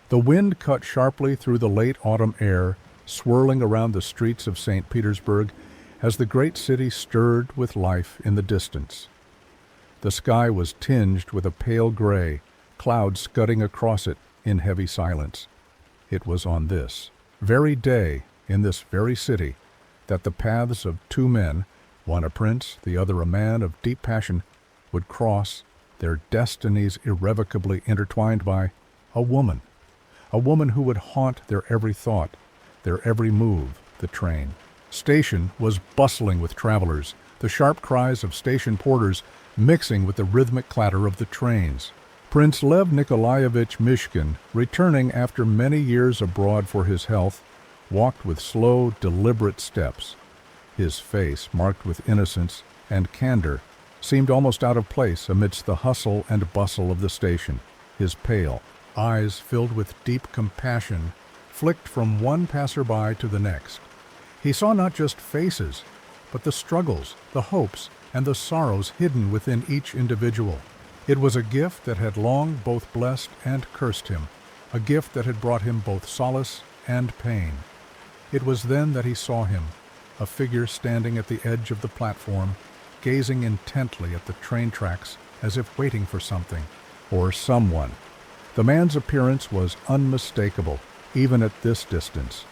The wind cut sharply through the late autumn air, swirling around the streets of St. Petersburg as the great city stirred with life in the distance. The sky was tinged with a pale gray, clouds scudding across it in heavy silence. It was on this very day, in this very city, that the paths of two men, one a prince, the other a man of deep passion, would cross, their destinies irrevocably intertwined by a woman who would haunt their every thought, their every move, the train. Station was bustling with travelers, the sharp cries of station porters mixing with the rhythmic clatter of the trains. Prince Lev Nikolaevich Mishkin, returning after many years abroad for his health, walked with slow, deliberate steps. His face, marked with innocence and candor, seemed almost out of place amidst the hustle and bustle of the station. His pale eyes, filled with deep compassion, flicked from one passerby to the next. He saw not just faces, but the struggles, the hopes, and the sorrows hidden within each individual. It was a gift that had long both blessed and cursed him, a gift that had brought him both solace and pain. It was then that he saw him, a figure standing at the edge of the platform, gazing intently at the train tracks as if waiting for something, or someone. The man's appearance was unmistakable, even at this distance.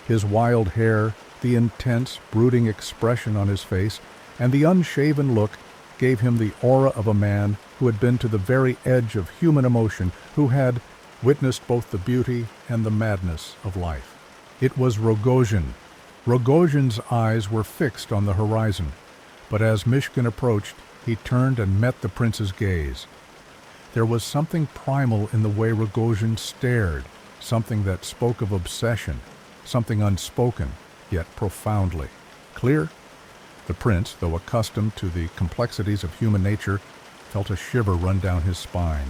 His wild hair, the intense, brooding expression on his face, and the unshaven look gave him the aura of a man who had been to the very edge of human emotion, who had witnessed both the beauty and the madness of life. It was Rogozhin. Rogozhin's eyes were fixed on the horizon, but as Mishkin approached, he turned and met the prince's gaze. There was something primal in the way Rogozhin stared, something that spoke of obsession, something unspoken, yet profoundly clear. The prince, though accustomed to the complexities of human nature, felt a shiver run down his spine.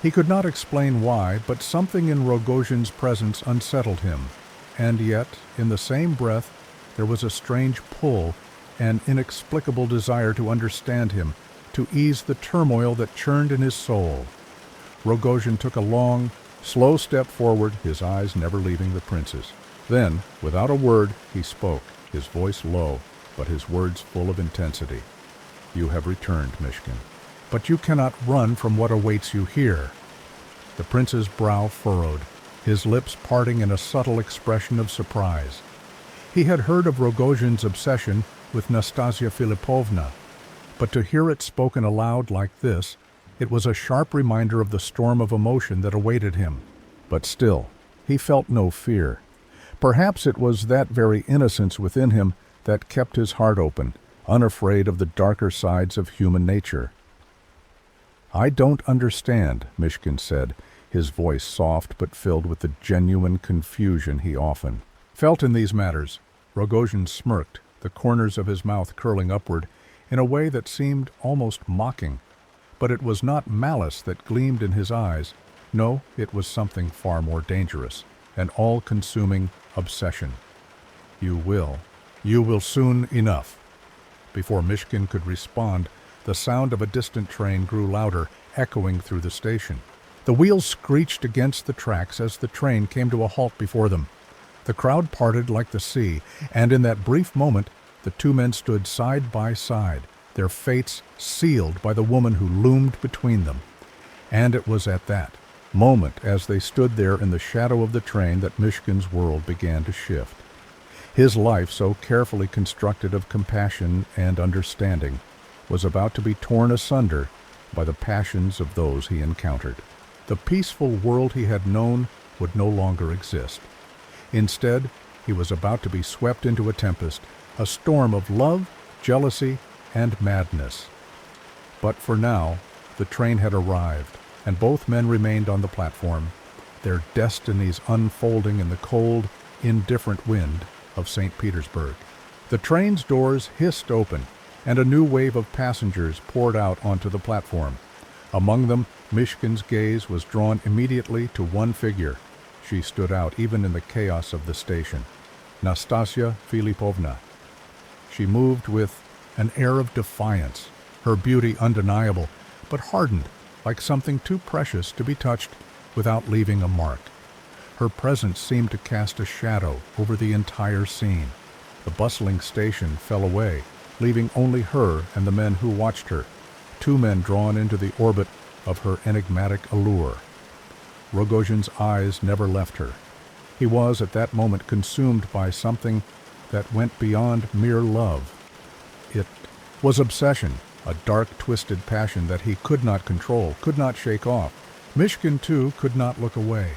He could not explain why, but something in Rogozhin's presence unsettled him, and yet, in the same breath, there was a strange pull, an inexplicable desire to understand him, to ease the turmoil that churned in his soul. Rogozhin took a long, slow step forward, his eyes never leaving the prince's. Then, without a word, he spoke, his voice low, but his words full of intensity. "You have returned, Mishkin. But you cannot run from what awaits you here." The prince's brow furrowed, his lips parting in a subtle expression of surprise. He had heard of Rogozhin's obsession with Nastasia Filipovna, but to hear it spoken aloud like this, it was a sharp reminder of the storm of emotion that awaited him. But still, he felt no fear. Perhaps it was that very innocence within him that kept his heart open, unafraid of the darker sides of human nature. "I don't understand," Mishkin said, his voice soft but filled with the genuine confusion he often felt in these matters. Rogozhin smirked, the corners of his mouth curling upward, in a way that seemed almost mocking. But it was not malice that gleamed in his eyes. No, it was something far more dangerous, an all-consuming obsession. You will soon enough." Before Mishkin could respond, the sound of a distant train grew louder, echoing through the station. The wheels screeched against the tracks as the train came to a halt before them. The crowd parted like the sea, and in that brief moment, the two men stood side by side, their fates sealed by the woman who loomed between them. And it was at that moment, as they stood there in the shadow of the train, that Mishkin's world began to shift. His life, so carefully constructed of compassion and understanding, was about to be torn asunder by the passions of those he encountered. The peaceful world he had known would no longer exist. Instead, he was about to be swept into a tempest, a storm of love, jealousy, and madness. But for now, the train had arrived, and both men remained on the platform, their destinies unfolding in the cold, indifferent wind of St. Petersburg. The train's doors hissed open, and a new wave of passengers poured out onto the platform. Among them, Mishkin's gaze was drawn immediately to one figure. She stood out even in the chaos of the station. Nastasia Filipovna. She moved with an air of defiance, her beauty undeniable, but hardened, like something too precious to be touched without leaving a mark. Her presence seemed to cast a shadow over the entire scene. The bustling station fell away, leaving only her and the men who watched her, two men drawn into the orbit of her enigmatic allure. Rogojin's eyes never left her. He was at that moment consumed by something that went beyond mere love. It was obsession, a dark, twisted passion that he could not control, could not shake off. Mishkin, too, could not look away.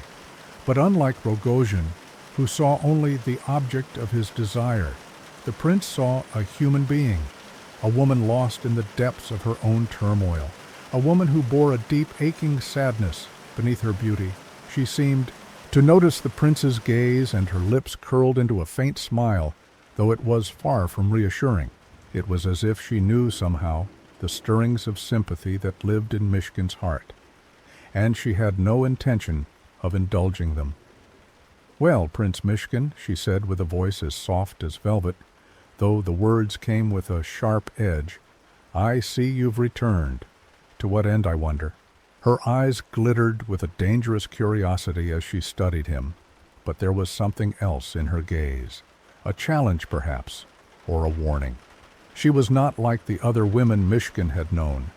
But unlike Rogojin, who saw only the object of his desire, the prince saw a human being, a woman lost in the depths of her own turmoil, a woman who bore a deep, aching sadness beneath her beauty. She seemed to notice the prince's gaze, and her lips curled into a faint smile, though it was far from reassuring. It was as if she knew somehow the stirrings of sympathy that lived in Mishkin's heart, and she had no intention of indulging them. "Well, Prince Mishkin," she said with a voice as soft as velvet, though the words came with a sharp edge, "I see you've returned. To what end, I wonder?" Her eyes glittered with a dangerous curiosity as she studied him, but there was something else in her gaze, a challenge perhaps, or a warning. She was not like the other women Mishkin had known.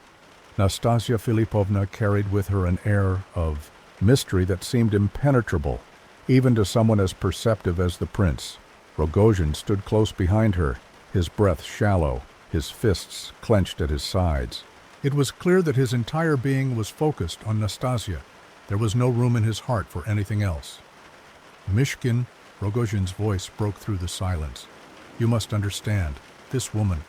Nastasia Philippovna carried with her an air of mystery that seemed impenetrable, even to someone as perceptive as the prince. Rogojin stood close behind her, his breath shallow, his fists clenched at his sides. It was clear that his entire being was focused on Nastasia. There was no room in his heart for anything else. "Mishkin," Rogojin's voice broke through the silence. "You must understand, this woman."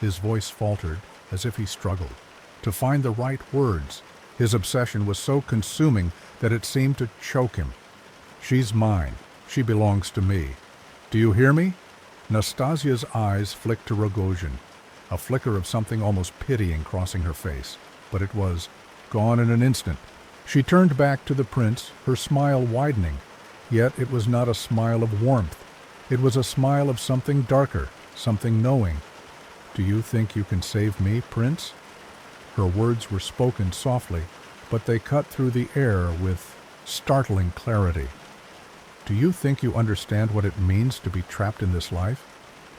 His voice faltered, as if he struggled to find the right words. His obsession was so consuming that it seemed to choke him. "She's mine. She belongs to me. Do you hear me?" Nastasia's eyes flicked to Rogojin, a flicker of something almost pitying crossing her face, but it was gone in an instant. She turned back to the prince, her smile widening, yet it was not a smile of warmth. It was a smile of something darker, something knowing. "Do you think you can save me, Prince?" Her words were spoken softly, but they cut through the air with startling clarity. "Do you think you understand what it means to be trapped in this life?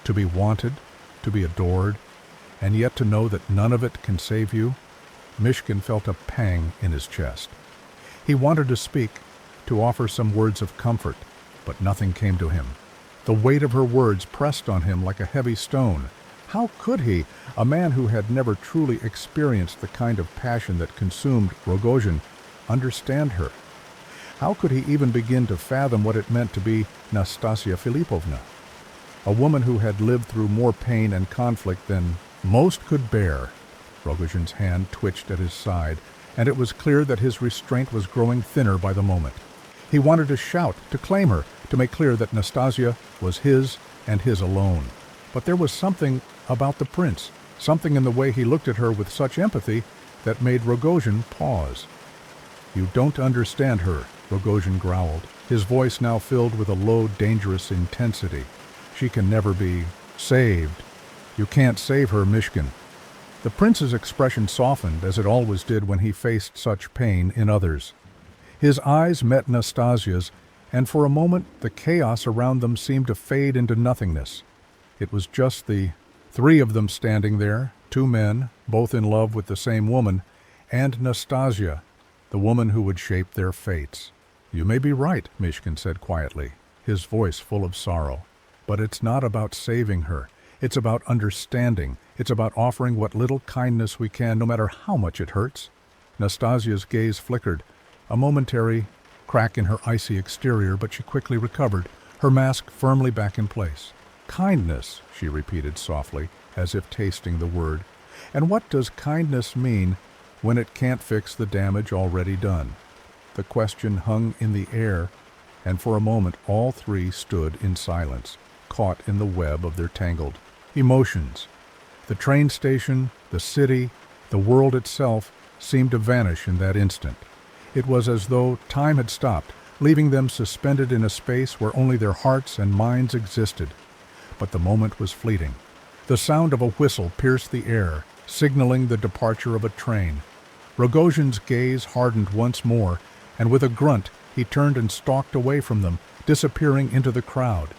To be wanted, to be adored, and yet to know that none of it can save you?" Mishkin felt a pang in his chest. He wanted to speak, to offer some words of comfort, but nothing came to him. The weight of her words pressed on him like a heavy stone. How could he, a man who had never truly experienced the kind of passion that consumed Rogojin, understand her? How could he even begin to fathom what it meant to be Nastasia Philippovna, a woman who had lived through more pain and conflict than most could bear? Rogojin's hand twitched at his side, and it was clear that his restraint was growing thinner by the moment. He wanted to shout, to claim her, to make clear that Nastasia was his and his alone. But there was something about the prince, something in the way he looked at her with such empathy, that made Rogojin pause. "You don't understand her," Rogojin growled, his voice now filled with a low, dangerous intensity. "She can never be saved. You can't save her, Mishkin." The prince's expression softened, as it always did when he faced such pain in others. His eyes met Nastasia's, and for a moment the chaos around them seemed to fade into nothingness. It was just the three of them standing there, two men, both in love with the same woman, and Nastasia, the woman who would shape their fates. "You may be right," Mishkin said quietly, his voice full of sorrow. "But it's not about saving her. It's about understanding. It's about offering what little kindness we can, no matter how much it hurts." Nastasia's gaze flickered, a momentary crack in her icy exterior, but she quickly recovered, her mask firmly back in place. "Kindness," she repeated softly, as if tasting the word. "And what does kindness mean when it can't fix the damage already done?" The question hung in the air, and for a moment all three stood in silence, caught in the web of their tangled emotions. The train station, the city, the world itself seemed to vanish in that instant. It was as though time had stopped, leaving them suspended in a space where only their hearts and minds existed. But the moment was fleeting. The sound of a whistle pierced the air, signaling the departure of a train. Rogojin's gaze hardened once more, and with a grunt he turned and stalked away from them, disappearing into the crowd.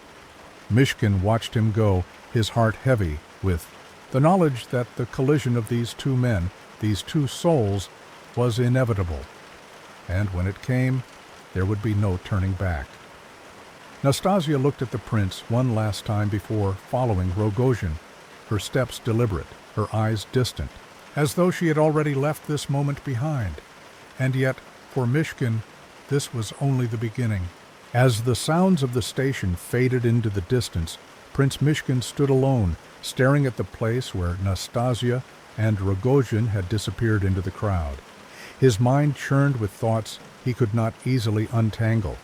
Mishkin watched him go, his heart heavy with the knowledge that the collision of these two men, these two souls, was inevitable. And when it came, there would be no turning back. Nastasia looked at the prince one last time before following Rogozhin, her steps deliberate, her eyes distant, as though she had already left this moment behind. And yet, for Mishkin, this was only the beginning. As the sounds of the station faded into the distance, Prince Mishkin stood alone, staring at the place where Nastasia and Rogozhin had disappeared into the crowd. His mind churned with thoughts he could not easily untangle.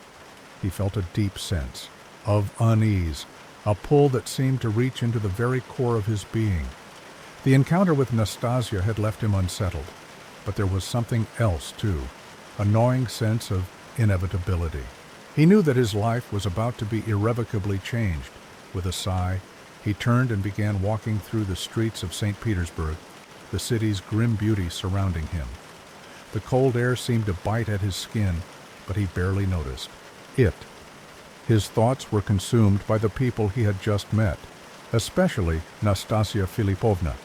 He felt a deep sense of unease, a pull that seemed to reach into the very core of his being. The encounter with Nastasia had left him unsettled, but there was something else too, a gnawing sense of inevitability. He knew that his life was about to be irrevocably changed. With a sigh, he turned and began walking through the streets of St. Petersburg, the city's grim beauty surrounding him. The cold air seemed to bite at his skin, but he barely noticed it. His thoughts were consumed by the people he had just met, especially Nastasia Filipovna.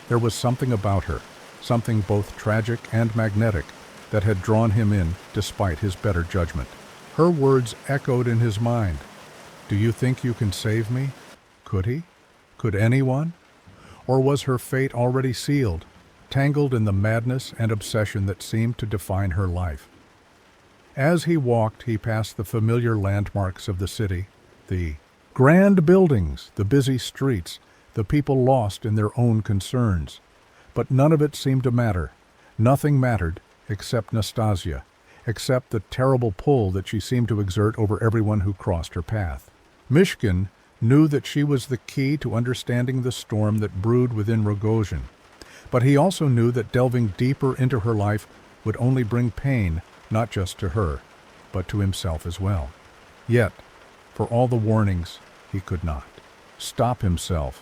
There was something about her, something both tragic and magnetic, that had drawn him in despite his better judgment. Her words echoed in his mind. "Do you think you can save me?" Could he? Could anyone? Or was her fate already sealed, tangled in the madness and obsession that seemed to define her life? As he walked, he passed the familiar landmarks of the city, the grand buildings, the busy streets, the people lost in their own concerns. But none of it seemed to matter. Nothing mattered except Nastasia, except the terrible pull that she seemed to exert over everyone who crossed her path. Mishkin knew that she was the key to understanding the storm that brewed within Rogozhin, but he also knew that delving deeper into her life would only bring pain, not just to her, but to himself as well. Yet, for all the warnings, he could not stop himself.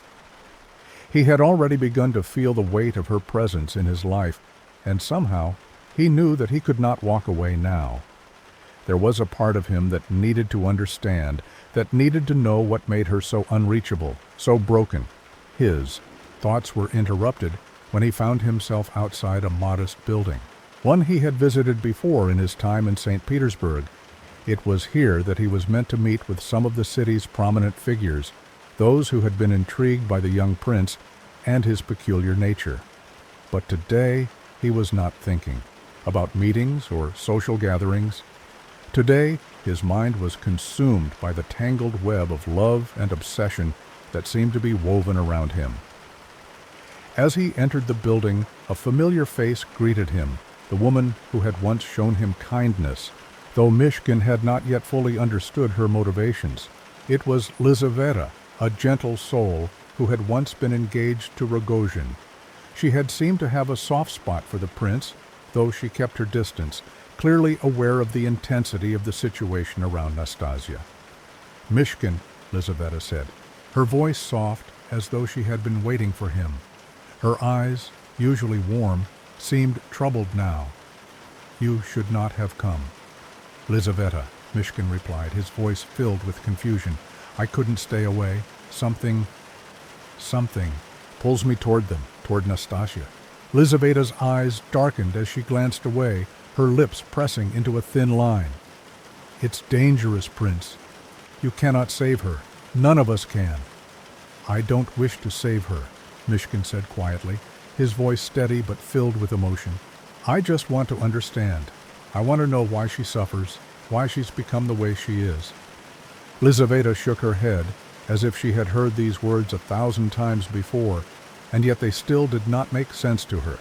He had already begun to feel the weight of her presence in his life, and somehow he knew that he could not walk away now. There was a part of him that needed to understand, that needed to know what made her so unreachable, so broken. His thoughts were interrupted when he found himself outside a modest building, one he had visited before in his time in St. Petersburg. It was here that he was meant to meet with some of the city's prominent figures, those who had been intrigued by the young prince and his peculiar nature. But today he was not thinking about meetings or social gatherings. Today his mind was consumed by the tangled web of love and obsession that seemed to be woven around him. As he entered the building, a familiar face greeted him, the woman who had once shown him kindness, though Mishkin had not yet fully understood her motivations. It was Lizaveta, a gentle soul who had once been engaged to Rogozhin. She had seemed to have a soft spot for the prince, though she kept her distance, clearly aware of the intensity of the situation around Nastasia. "Mishkin," Lizaveta said, her voice soft as though she had been waiting for him. Her eyes, usually warm, seemed troubled now. "You should not have come." "Lizaveta," Mishkin replied, his voice filled with confusion. "I couldn't stay away. Something pulls me toward them, toward Nastasia." Lizaveta's eyes darkened as she glanced away, her lips pressing into a thin line. "It's dangerous, Prince. You cannot save her. None of us can." "I don't wish to save her," Mishkin said quietly, his voice steady but filled with emotion. "I just want to understand. I want to know why she suffers, why she's become the way she is." Lizaveta shook her head, as if she had heard these words 1,000 times before, and yet they still did not make sense to her.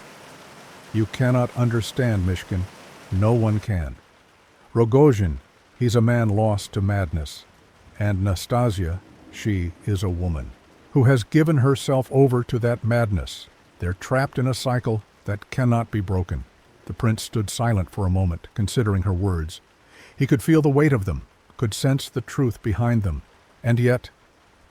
"You cannot understand, Mishkin. No one can. Rogozhin, he's a man lost to madness. And Nastasia, she is a woman who has given herself over to that madness. They're trapped in a cycle that cannot be broken." The prince stood silent for a moment, considering her words. He could feel the weight of them, could sense the truth behind them, and yet,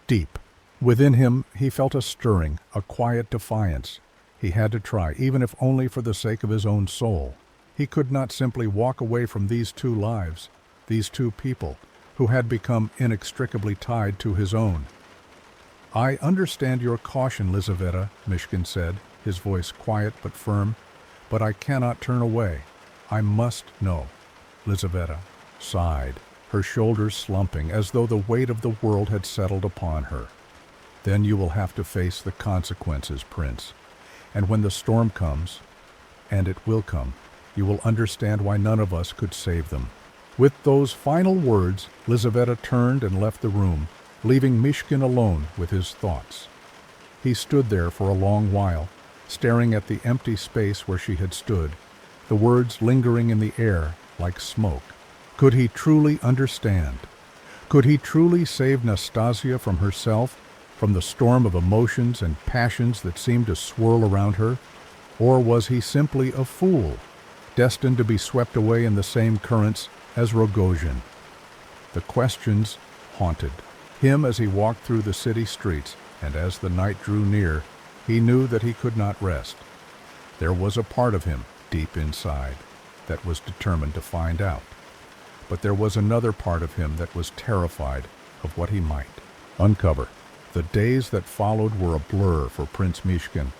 deep within him, he felt a stirring, a quiet defiance. He had to try, even if only for the sake of his own soul. He could not simply walk away from these two lives, these two people, who had become inextricably tied to his own. "I understand your caution, Lizaveta," Mishkin said, his voice quiet but firm, "but I cannot turn away. I must know." Lizaveta sighed, her shoulders slumping as though the weight of the world had settled upon her. "Then you will have to face the consequences, Prince. And when the storm comes, and it will come, you will understand why none of us could save them." With those final words, Lizaveta turned and left the room, leaving Mishkin alone with his thoughts. He stood there for a long while, staring at the empty space where she had stood, the words lingering in the air like smoke. Could he truly understand? Could he truly save Nastasia from herself, from the storm of emotions and passions that seemed to swirl around her? Or was he simply a fool, destined to be swept away in the same currents as Rogozhin? The questions haunted him as he walked through the city streets, and as the night drew near, he knew that he could not rest. There was a part of him, deep inside, that was determined to find out. But there was another part of him that was terrified of what he might uncover. The days that followed were a blur for Prince Mishkin.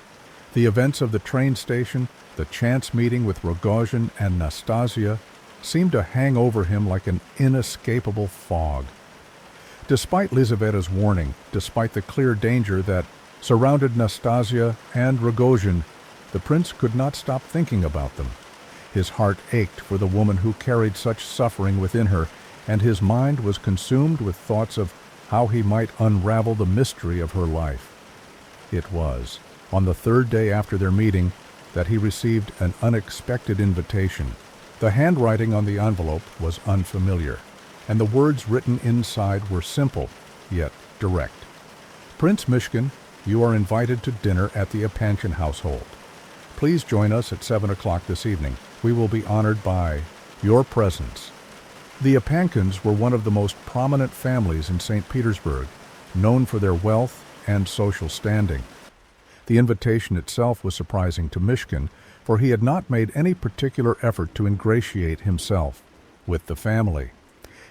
The events of the train station, the chance meeting with Rogozhin and Nastasia, seemed to hang over him like an inescapable fog. Despite Lizaveta's warning, despite the clear danger that surrounded Nastasia and Rogozhin, the prince could not stop thinking about them. His heart ached for the woman who carried such suffering within her, and his mind was consumed with thoughts of how he might unravel the mystery of her life. It was on the third day after their meeting that he received an unexpected invitation. The handwriting on the envelope was unfamiliar, and the words written inside were simple, yet direct. "Prince Mishkin, you are invited to dinner at the Epanchin household. Please join us at 7 o'clock this evening. We will be honored by your presence." The Epanchins were one of the most prominent families in St. Petersburg, known for their wealth and social standing. The invitation itself was surprising to Mishkin, for he had not made any particular effort to ingratiate himself with the family.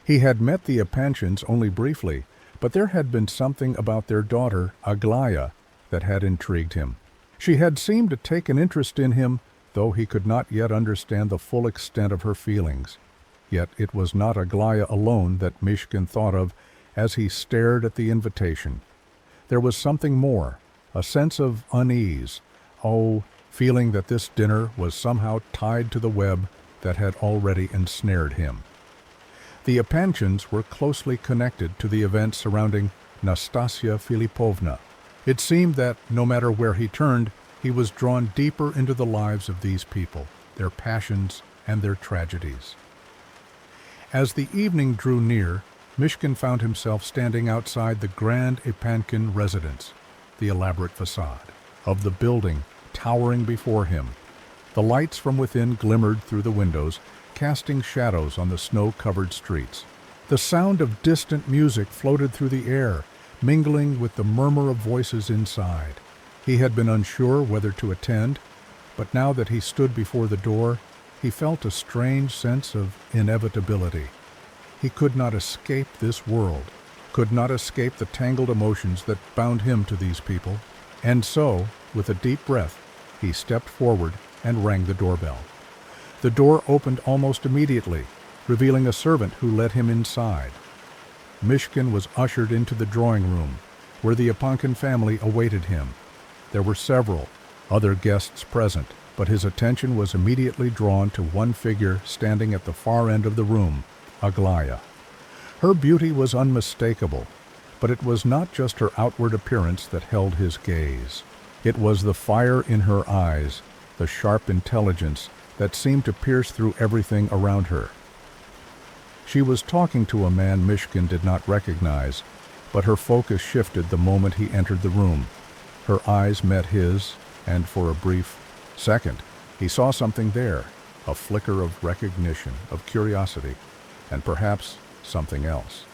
He had met the Epanchins only briefly, but there had been something about their daughter, Aglaya, that had intrigued him. She had seemed to take an interest in him, though he could not yet understand the full extent of her feelings. Yet it was not Aglaya alone that Mishkin thought of as he stared at the invitation. There was something more, a sense of unease, feeling that this dinner was somehow tied to the web that had already ensnared him. The Epanchins were closely connected to the events surrounding Nastasia Filipovna. It seemed that, no matter where he turned, he was drawn deeper into the lives of these people, their passions and their tragedies. As the evening drew near, Mishkin found himself standing outside the grand Epanchin residence, the elaborate facade of the building towering before him. The lights from within glimmered through the windows, casting shadows on the snow-covered streets. The sound of distant music floated through the air, mingling with the murmur of voices inside. He had been unsure whether to attend, but now that he stood before the door, he felt a strange sense of inevitability. He could not escape this world, could not escape the tangled emotions that bound him to these people. And so, with a deep breath, he stepped forward and rang the doorbell. The door opened almost immediately, revealing a servant who led him inside. Mishkin was ushered into the drawing room, where the Epanchin family awaited him. There were several other guests present, but his attention was immediately drawn to one figure standing at the far end of the room, Aglaya. Her beauty was unmistakable, but it was not just her outward appearance that held his gaze. It was the fire in her eyes, the sharp intelligence that seemed to pierce through everything around her. She was talking to a man Mishkin did not recognize, but her focus shifted the moment he entered the room. Her eyes met his, and for a brief second, he saw something there, a flicker of recognition, of curiosity, and perhaps something else.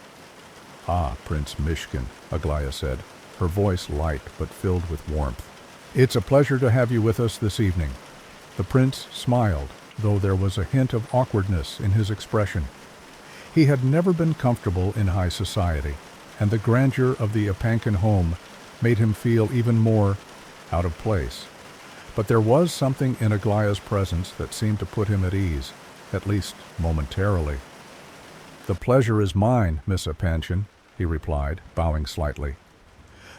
"Ah, Prince Mishkin," Aglaya said, her voice light but filled with warmth. "It's a pleasure to have you with us this evening." The prince smiled, though there was a hint of awkwardness in his expression. He had never been comfortable in high society, and the grandeur of the Epankin home made him feel even more out of place. But there was something in Aglaya's presence that seemed to put him at ease, at least momentarily. "The pleasure is mine, Miss Epankin," he replied, bowing slightly.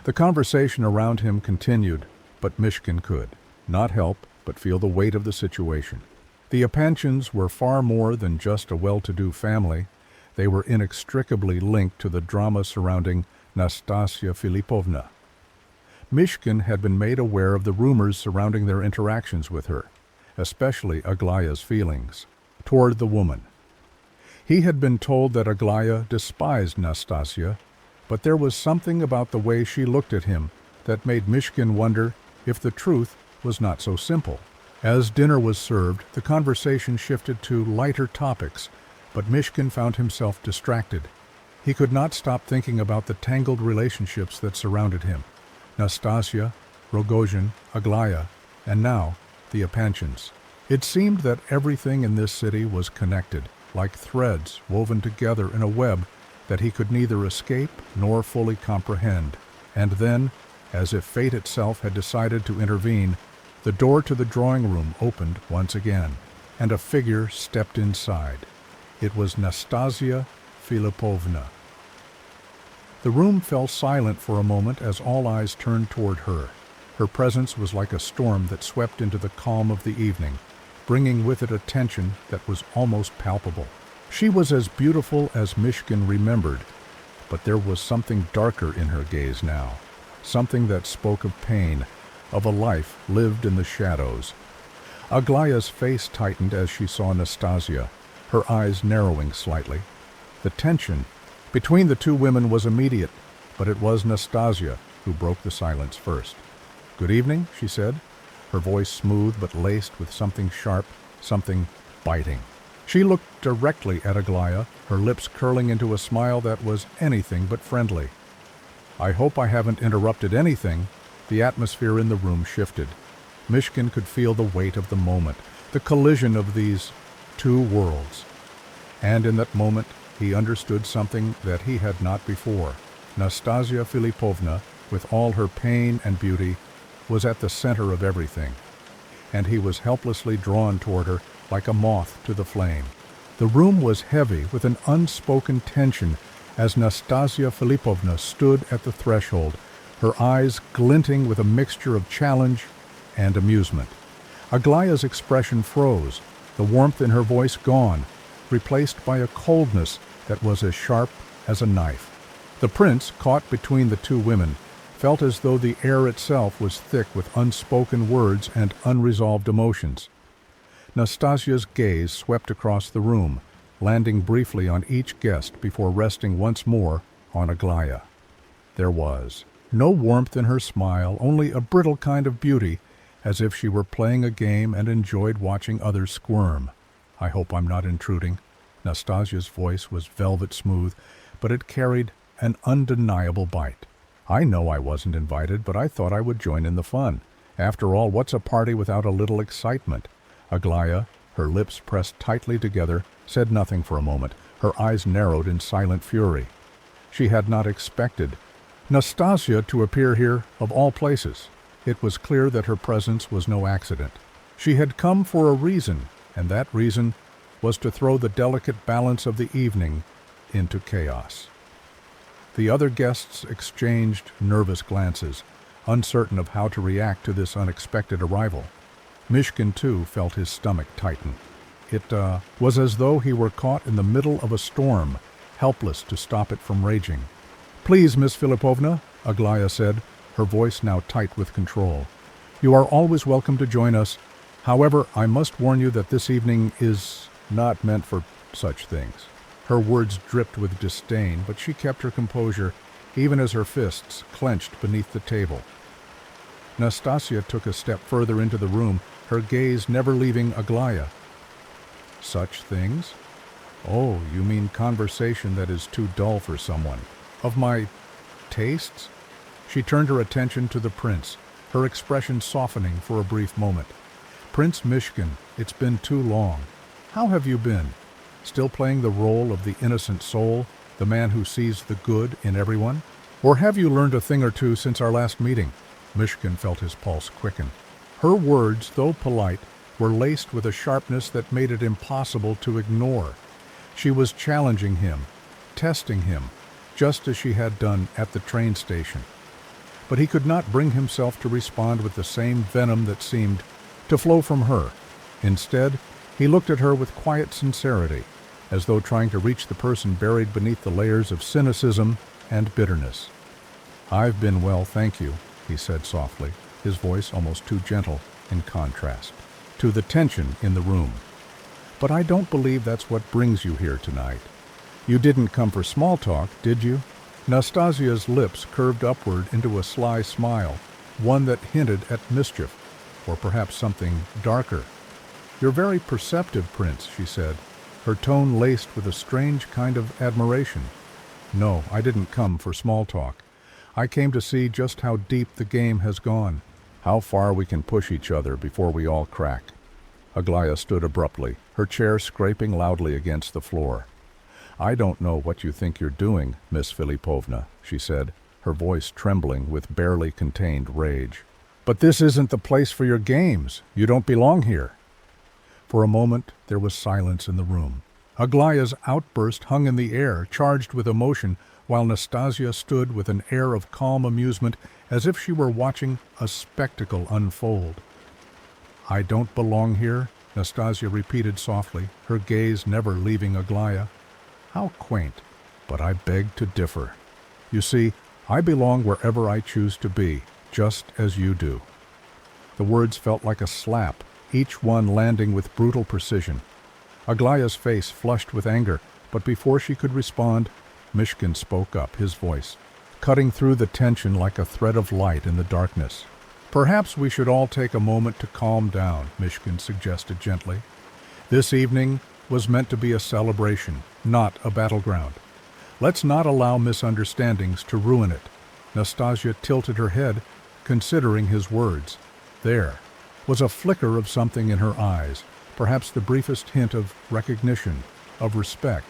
The conversation around him continued, but Mishkin could not help but feel the weight of the situation. The Epankins were far more than just a well-to-do family. They were inextricably linked to the drama surrounding Nastasia Filipovna. Mishkin had been made aware of the rumors surrounding their interactions with her, especially Aglaya's feelings toward the woman. He had been told that Aglaya despised Nastasia, but there was something about the way she looked at him that made Mishkin wonder if the truth was not so simple. As dinner was served, the conversation shifted to lighter topics, but Mishkin found himself distracted. He could not stop thinking about the tangled relationships that surrounded him. Nastasia, Rogozhin, Aglaya, and now the Epankins. It seemed that everything in this city was connected, like threads woven together in a web that he could neither escape nor fully comprehend. And then, as if fate itself had decided to intervene, the door to the drawing room opened once again, and a figure stepped inside. It was Nastasia Filipovna. The room fell silent for a moment as all eyes turned toward her. Her presence was like a storm that swept into the calm of the evening, bringing with it a tension that was almost palpable. She was as beautiful as Mishkin remembered, but there was something darker in her gaze now, something that spoke of pain, of a life lived in the shadows. Aglaya's face tightened as she saw Nastasia, her eyes narrowing slightly. The tension between the two women was immediate, but it was Nastasia who broke the silence first. "Good evening," she said, her voice smooth but laced with something sharp, something biting. She looked directly at Aglaya, her lips curling into a smile that was anything but friendly. "I hope I haven't interrupted anything." The atmosphere in the room shifted. Mishkin could feel the weight of the moment, the collision of these two worlds. And in that moment, he understood something that he had not before. Nastasia Filipovna, with all her pain and beauty, was at the center of everything, and he was helplessly drawn toward her like a moth to the flame. The room was heavy with an unspoken tension as Nastasia Filipovna stood at the threshold, her eyes glinting with a mixture of challenge and amusement. Aglaya's expression froze, the warmth in her voice gone, replaced by a coldness that was as sharp as a knife. The prince, caught between the two women, felt as though the air itself was thick with unspoken words and unresolved emotions. Nastasia's gaze swept across the room, landing briefly on each guest before resting once more on Aglaya. There was no warmth in her smile, only a brittle kind of beauty, as if she were playing a game and enjoyed watching others squirm. "I hope I'm not intruding." Nastasia's voice was velvet smooth, but it carried an undeniable bite. "I know I wasn't invited, but I thought I would join in the fun. After all, what's a party without a little excitement?" Aglaya, her lips pressed tightly together, said nothing for a moment, her eyes narrowed in silent fury. She had not expected Nastasia to appear here, of all places. It was clear that her presence was no accident. She had come for a reason, and that reason was to throw the delicate balance of the evening into chaos. The other guests exchanged nervous glances, uncertain of how to react to this unexpected arrival. Mishkin, too, felt his stomach tighten. It was as though he were caught in the middle of a storm, helpless to stop it from raging. "Please, Miss Filipovna," Aglaya said, her voice now tight with control. "You are always welcome to join us. However, I must warn you that this evening is not meant for such things." Her words dripped with disdain, but she kept her composure, even as her fists clenched beneath the table. Nastasia took a step further into the room, her gaze never leaving Aglaya. "Such things? Oh, you mean conversation that is too dull for someone. Of my tastes?" She turned her attention to the prince, her expression softening for a brief moment. Prince Mishkin, it's been too long. How have you been? Still playing the role of the innocent soul, the man who sees the good in everyone? Or have you learned a thing or two since our last meeting? Mishkin felt his pulse quicken. Her words, though polite, were laced with a sharpness that made it impossible to ignore. She was challenging him, testing him, just as she had done at the train station. But he could not bring himself to respond with the same venom that seemed to flow from her. Instead, he looked at her with quiet sincerity, as though trying to reach the person buried beneath the layers of cynicism and bitterness. "I've been well, thank you," he said softly, his voice almost too gentle in contrast to the tension in the room. "But I don't believe that's what brings you here tonight. You didn't come for small talk, did you?" Nastasia's lips curved upward into a sly smile, one that hinted at mischief, or perhaps something darker. "You're very perceptive, Prince," she said, her tone laced with a strange kind of admiration. "No, I didn't come for small talk. I came to see just how deep the game has gone, how far we can push each other before we all crack." Aglaya stood abruptly, her chair scraping loudly against the floor. "I don't know what you think you're doing, Miss Filipovna," she said, her voice trembling with barely contained rage. "But this isn't the place for your games. You don't belong here." For a moment there was silence in the room. Aglaya's outburst hung in the air, charged with emotion, while Nastasia stood with an air of calm amusement, as if she were watching a spectacle unfold. "I don't belong here," Nastasia repeated softly, her gaze never leaving Aglaya. "How quaint, but I beg to differ. You see, I belong wherever I choose to be, just as you do." The words felt like a slap, each one landing with brutal precision. Aglaya's face flushed with anger, but before she could respond, Mishkin spoke up, his voice cutting through the tension like a thread of light in the darkness. "Perhaps we should all take a moment to calm down," Mishkin suggested gently. "This evening was meant to be a celebration, not a battleground. Let's not allow misunderstandings to ruin it." Nastasia tilted her head, considering his words. There was a flicker of something in her eyes, perhaps the briefest hint of recognition, of respect.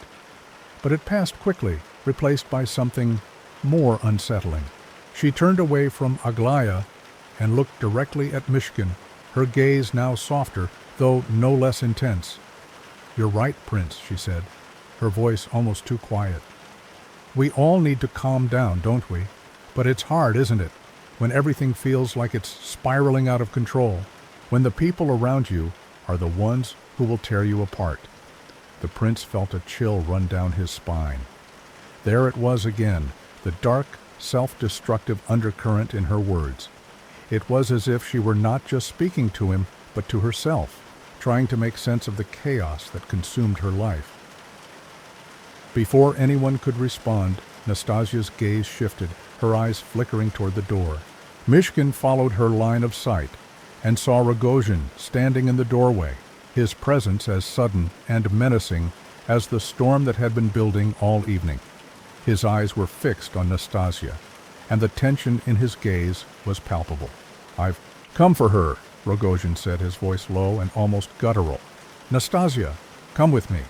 But it passed quickly, replaced by something more unsettling. She turned away from Aglaya and looked directly at Mishkin, her gaze now softer, though no less intense. "You're right, Prince," she said, her voice almost too quiet. "We all need to calm down, don't we? But it's hard, isn't it, when everything feels like it's spiraling out of control, when the people around you are the ones who will tear you apart." The prince felt a chill run down his spine. There it was again, the dark, self-destructive undercurrent in her words. It was as if she were not just speaking to him, but to herself, trying to make sense of the chaos that consumed her life. Before anyone could respond, Nastasia's gaze shifted, her eyes flickering toward the door. Mishkin followed her line of sight and saw Rogozhin standing in the doorway, his presence as sudden and menacing as the storm that had been building all evening. His eyes were fixed on Nastasia, and the tension in his gaze was palpable. "I've come for her," Rogozhin said, his voice low and almost guttural. "Nastasia, come with me."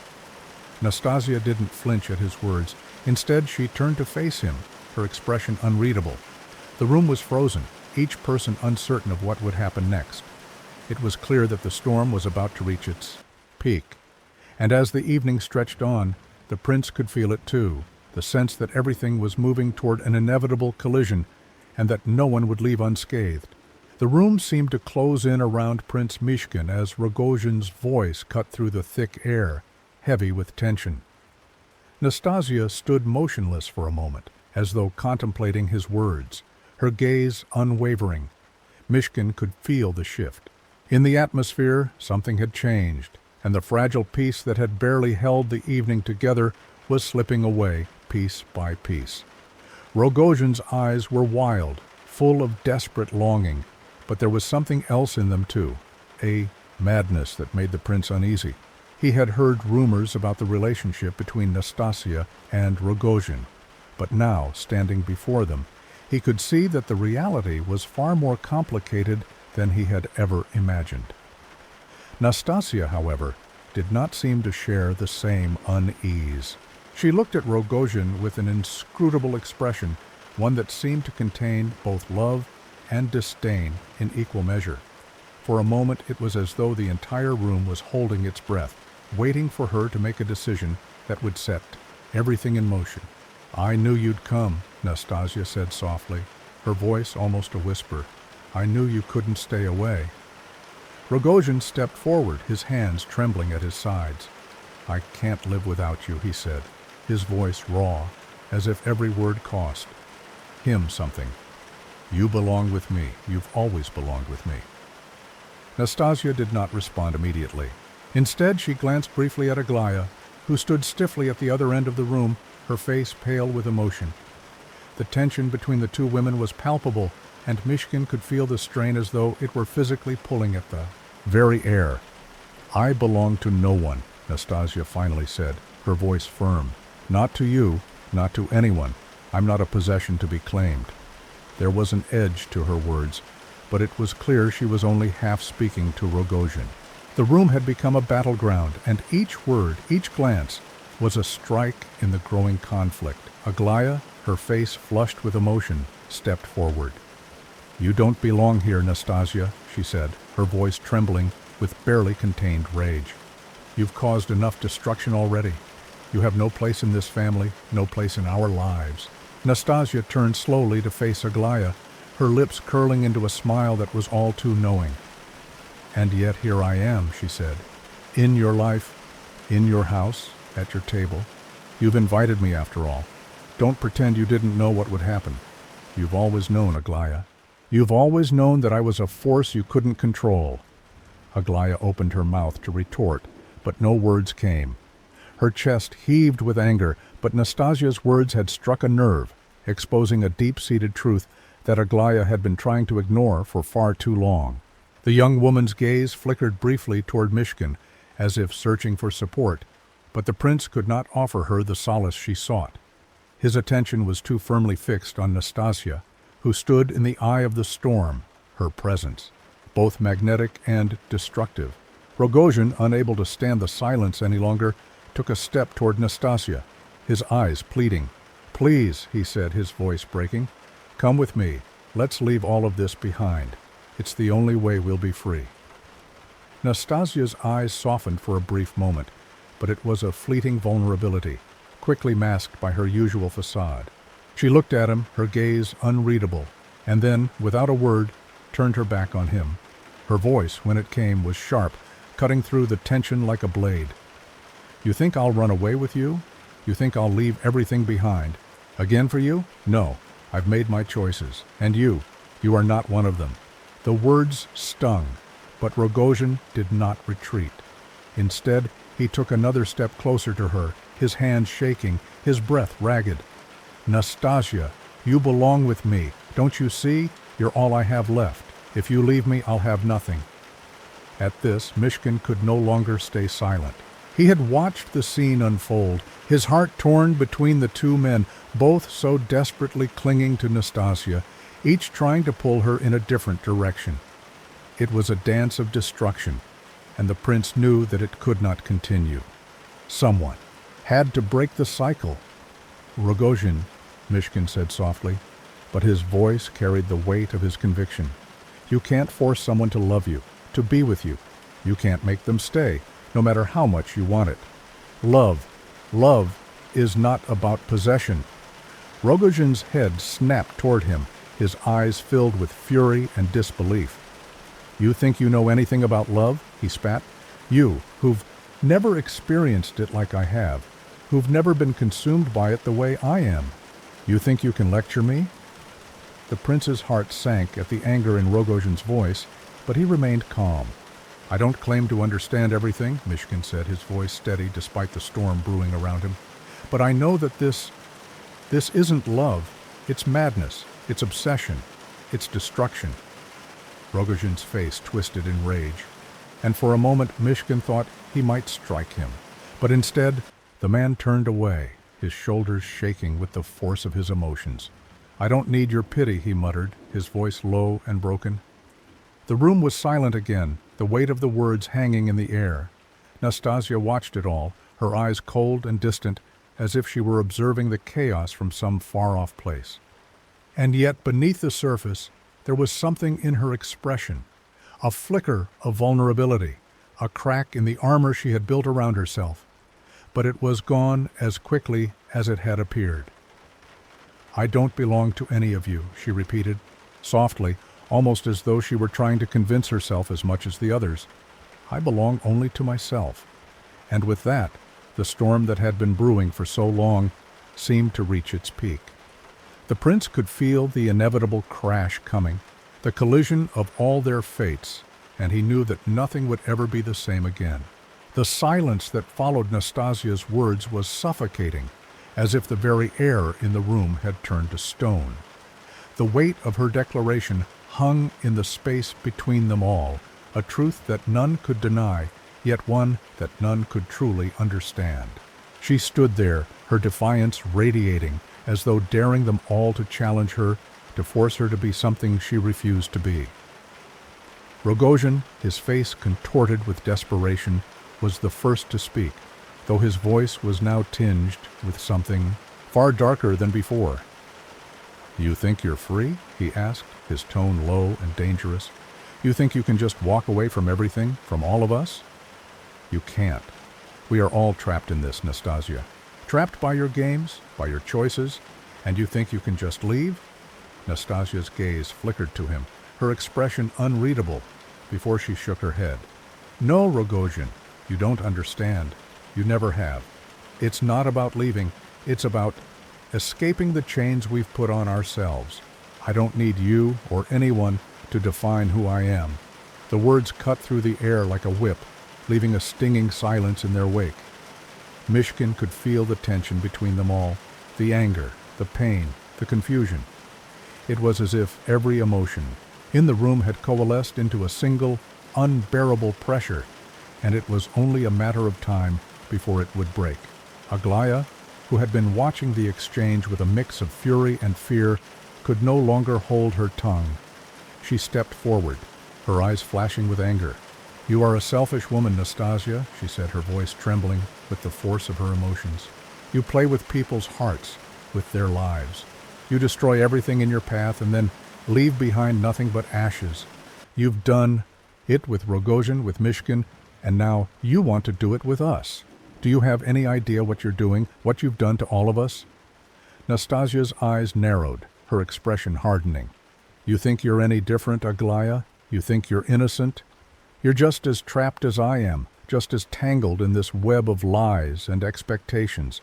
Nastasia didn't flinch at his words. Instead, she turned to face him, her expression unreadable. The room was frozen, each person uncertain of what would happen next. It was clear that the storm was about to reach its peak. And as the evening stretched on, the prince could feel it too, the sense that everything was moving toward an inevitable collision and that no one would leave unscathed. The room seemed to close in around Prince Mishkin as Rogozhin's voice cut through the thick air, heavy with tension. Nastasia stood motionless for a moment, as though contemplating his words, her gaze unwavering. Mishkin could feel the shift. In the atmosphere, something had changed, and the fragile peace that had barely held the evening together was slipping away, piece by piece. Rogozhin's eyes were wild, full of desperate longing, but there was something else in them too, a madness that made the prince uneasy. He had heard rumors about the relationship between Nastasia and Rogozhin, but now, standing before them, he could see that the reality was far more complicated than he had ever imagined. Nastasia, however, did not seem to share the same unease. She looked at Rogojin with an inscrutable expression, one that seemed to contain both love and disdain in equal measure. For a moment it was as though the entire room was holding its breath, waiting for her to make a decision that would set everything in motion. "I knew you'd come," Nastasia said softly, her voice almost a whisper. "I knew you couldn't stay away." Rogojin stepped forward, his hands trembling at his sides. "I can't live without you," he said, his voice raw, as if every word cost him something. "You belong with me. You've always belonged with me." Nastasia did not respond immediately. Instead, she glanced briefly at Aglaya, who stood stiffly at the other end of the room, her face pale with emotion. The tension between the two women was palpable, and Mishkin could feel the strain as though it were physically pulling at the very air. "I belong to no one," Nastasia finally said, her voice firm. "Not to you, not to anyone. I'm not a possession to be claimed." There was an edge to her words, but it was clear she was only half speaking to Rogojin. The room had become a battleground, and each word, each glance, was a strike in the growing conflict. Aglaya, her face flushed with emotion, stepped forward. "You don't belong here, Nastasia," she said, her voice trembling with barely contained rage. "You've caused enough destruction already. You have no place in this family, no place in our lives." Nastasia turned slowly to face Aglaya, her lips curling into a smile that was all too knowing. "And yet here I am," she said, "in your life, in your house, at your table. You've invited me after all. Don't pretend you didn't know what would happen. You've always known, Aglaya. You've always known that I was a force you couldn't control." Aglaya opened her mouth to retort, but no words came. Her chest heaved with anger, but Nastasia's words had struck a nerve, exposing a deep-seated truth that Aglaya had been trying to ignore for far too long. The young woman's gaze flickered briefly toward Mishkin, as if searching for support, but the prince could not offer her the solace she sought. His attention was too firmly fixed on Nastasia, who stood in the eye of the storm, her presence, both magnetic and destructive. Rogojin, unable to stand the silence any longer, took a step toward Nastasia, his eyes pleading. "Please," he said, his voice breaking, "come with me. Let's leave all of this behind. It's the only way we'll be free." Nastasia's eyes softened for a brief moment, but it was a fleeting vulnerability, quickly masked by her usual facade. She looked at him, her gaze unreadable, and then, without a word, turned her back on him. Her voice, when it came, was sharp, cutting through the tension like a blade. "You think I'll run away with you? You think I'll leave everything behind? Again for you? No. I've made my choices. And you are not one of them." The words stung, but Rogojin did not retreat. Instead, he took another step closer to her, his hands shaking, his breath ragged. "Nastasia, you belong with me. Don't you see? You're all I have left. If you leave me, I'll have nothing." At this, Mishkin could no longer stay silent. He had watched the scene unfold, his heart torn between the two men, both so desperately clinging to Nastasia, each trying to pull her in a different direction. It was a dance of destruction, and the prince knew that it could not continue. Someone had to break the cycle. "Rogojin," Mishkin said softly, but his voice carried the weight of his conviction. "You can't force someone to love you, to be with you. You can't make them stay, no matter how much you want it. Love is not about possession." Rogojin's head snapped toward him, his eyes filled with fury and disbelief. "You think you know anything about love?" he spat. "You, who've never experienced it like I have, who've never been consumed by it the way I am. You think you can lecture me?" The prince's heart sank at the anger in Rogojin's voice, but he remained calm. "I don't claim to understand everything," Mishkin said, his voice steady despite the storm brewing around him. "But I know that this isn't love. It's madness. It's obsession. It's destruction." Rogojin's face twisted in rage, and for a moment Mishkin thought he might strike him. But instead, the man turned away, his shoulders shaking with the force of his emotions. "I don't need your pity," he muttered, his voice low and broken. The room was silent again, the weight of the words hanging in the air. Nastasia watched it all, her eyes cold and distant, as if she were observing the chaos from some far-off place. And yet, beneath the surface, there was something in her expression, a flicker of vulnerability, a crack in the armor she had built around herself. But it was gone as quickly as it had appeared. "I don't belong to any of you," she repeated, softly, almost as though she were trying to convince herself as much as the others. "I belong only to myself." And with that, the storm that had been brewing for so long seemed to reach its peak. The prince could feel the inevitable crash coming, the collision of all their fates, and he knew that nothing would ever be the same again. The silence that followed Nastasia's words was suffocating, as if the very air in the room had turned to stone. The weight of her declaration hung in the space between them all, a truth that none could deny, yet one that none could truly understand. She stood there, her defiance radiating, as though daring them all to challenge her, to force her to be something she refused to be. Rogojin, his face contorted with desperation, was the first to speak, though his voice was now tinged with something far darker than before. "You think you're free?" he asked, his tone low and dangerous. "You think you can just walk away from everything, from all of us? You can't. We are all trapped in this, Nastasia. Trapped by your games, by your choices, and you think you can just leave?" Nastasia's gaze flickered to him, her expression unreadable, before she shook her head. "No, Rogojin, you don't understand. You never have. It's not about leaving. It's about escaping the chains we've put on ourselves. I don't need you or anyone to define who I am." The words cut through the air like a whip, leaving a stinging silence in their wake. Mishkin could feel the tension between them all, the anger, the pain, the confusion. It was as if every emotion in the room had coalesced into a single, unbearable pressure, and it was only a matter of time before it would break. Aglaya, who had been watching the exchange with a mix of fury and fear, could no longer hold her tongue. She stepped forward, her eyes flashing with anger. "You are a selfish woman, Nastasia," she said, her voice trembling with the force of her emotions. "You play with people's hearts, with their lives. You destroy everything in your path and then leave behind nothing but ashes. You've done it with Rogojin, with Mishkin, and now you want to do it with us. Do you have any idea what you're doing, what you've done to all of us?" Nastasia's eyes narrowed, her expression hardening. "You think you're any different, Aglaya? You think you're innocent? You're just as trapped as I am, just as tangled in this web of lies and expectations.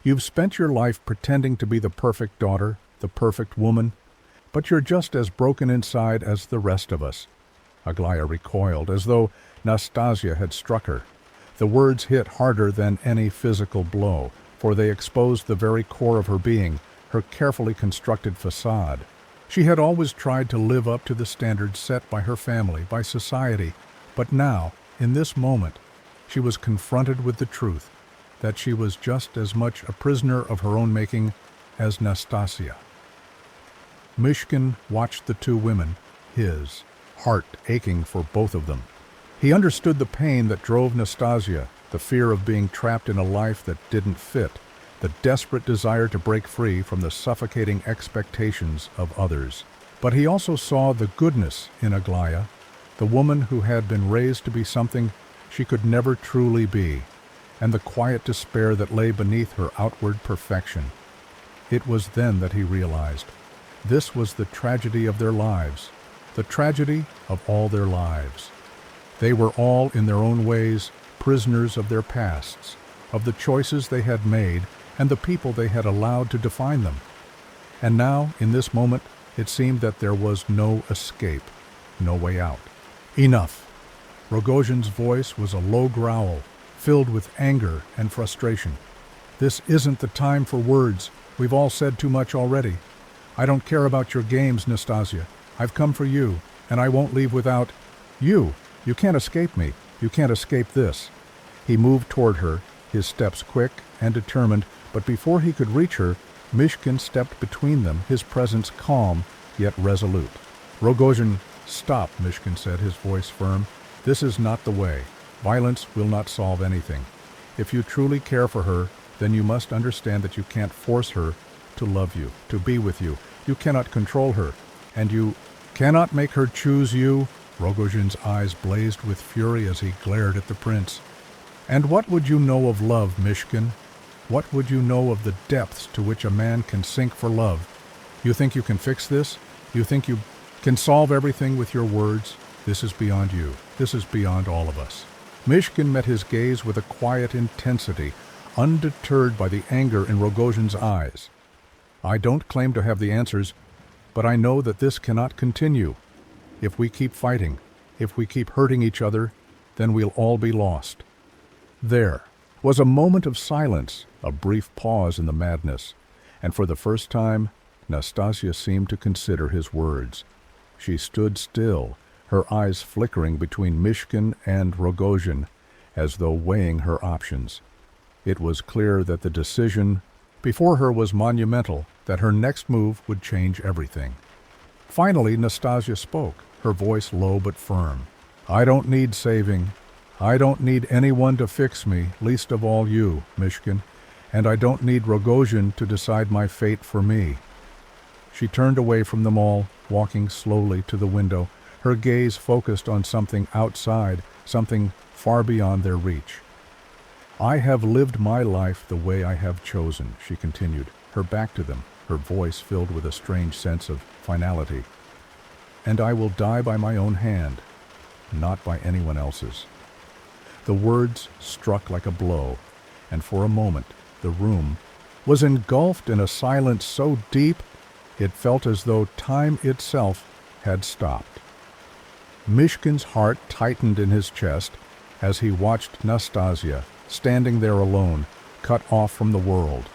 You've spent your life pretending to be the perfect daughter, the perfect woman, but you're just as broken inside as the rest of us." Aglaya recoiled, as though Nastasia had struck her. The words hit harder than any physical blow, for they exposed the very core of her being, her carefully constructed facade. She had always tried to live up to the standards set by her family, by society, but now, in this moment, she was confronted with the truth that she was just as much a prisoner of her own making as Nastasia. Mishkin watched the two women, his heart aching for both of them. He understood the pain that drove Nastasia, the fear of being trapped in a life that didn't fit, the desperate desire to break free from the suffocating expectations of others. But he also saw the goodness in Aglaya, the woman who had been raised to be something she could never truly be, and the quiet despair that lay beneath her outward perfection. It was then that he realized this was the tragedy of their lives, the tragedy of all their lives. They were all, in their own ways, prisoners of their pasts, of the choices they had made and the people they had allowed to define them. And now, in this moment, it seemed that there was no escape, no way out. "Enough!" Rogojin's voice was a low growl, filled with anger and frustration. "This isn't the time for words. We've all said too much already. I don't care about your games, Nastasia. I've come for you, and I won't leave without you. You can't escape me. You can't escape this." He moved toward her, his steps quick and determined, but before he could reach her, Mishkin stepped between them, his presence calm yet resolute. "Rogojin, stop," Mishkin said, his voice firm. This is not the way. Violence will not solve anything. If you truly care for her, then you must understand that you can't force her to love you, to be with you. You cannot control her, and you cannot make her choose you." Rogojin's eyes blazed with fury as he glared at the prince. "And what would you know of love, Mishkin? What would you know of the depths to which a man can sink for love? You think you can fix this? You think you can solve everything with your words? This is beyond you. This is beyond all of us." Mishkin met his gaze with a quiet intensity, undeterred by the anger in Rogojin's eyes. "I don't claim to have the answers, but I know that this cannot continue. If we keep fighting, if we keep hurting each other, then we'll all be lost." There was a moment of silence, a brief pause in the madness, and for the first time, Nastasia seemed to consider his words. She stood still, her eyes flickering between Mishkin and Rogojin, as though weighing her options. It was clear that the decision before her was monumental, that her next move would change everything. Finally, Nastasia spoke, her voice low but firm. "I don't need saving. I don't need anyone to fix me, least of all you, Mishkin, and I don't need Rogojin to decide my fate for me." She turned away from them all, walking slowly to the window, her gaze focused on something outside, something far beyond their reach. "I have lived my life the way I have chosen," she continued, her back to them, her voice filled with a strange sense of finality. "And I will die by my own hand, not by anyone else's." The words struck like a blow, and for a moment the room was engulfed in a silence so deep it felt as though time itself had stopped. Mishkin's heart tightened in his chest as he watched Nastasia, standing there alone, cut off from the world,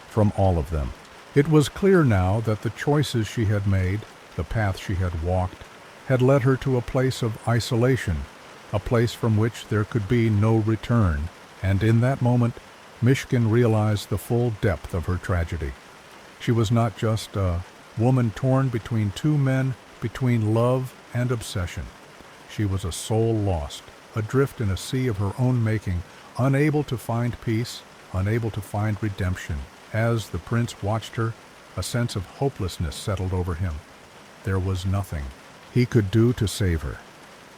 from all of them. It was clear now that the choices she had made, the path she had walked, had led her to a place of isolation, a place from which there could be no return, and in that moment, Mishkin realized the full depth of her tragedy. She was not just a woman torn between two men, between love and obsession. She was a soul lost, adrift in a sea of her own making, unable to find peace, unable to find redemption. As the prince watched her, a sense of hopelessness settled over him. There was nothing he could do to save her,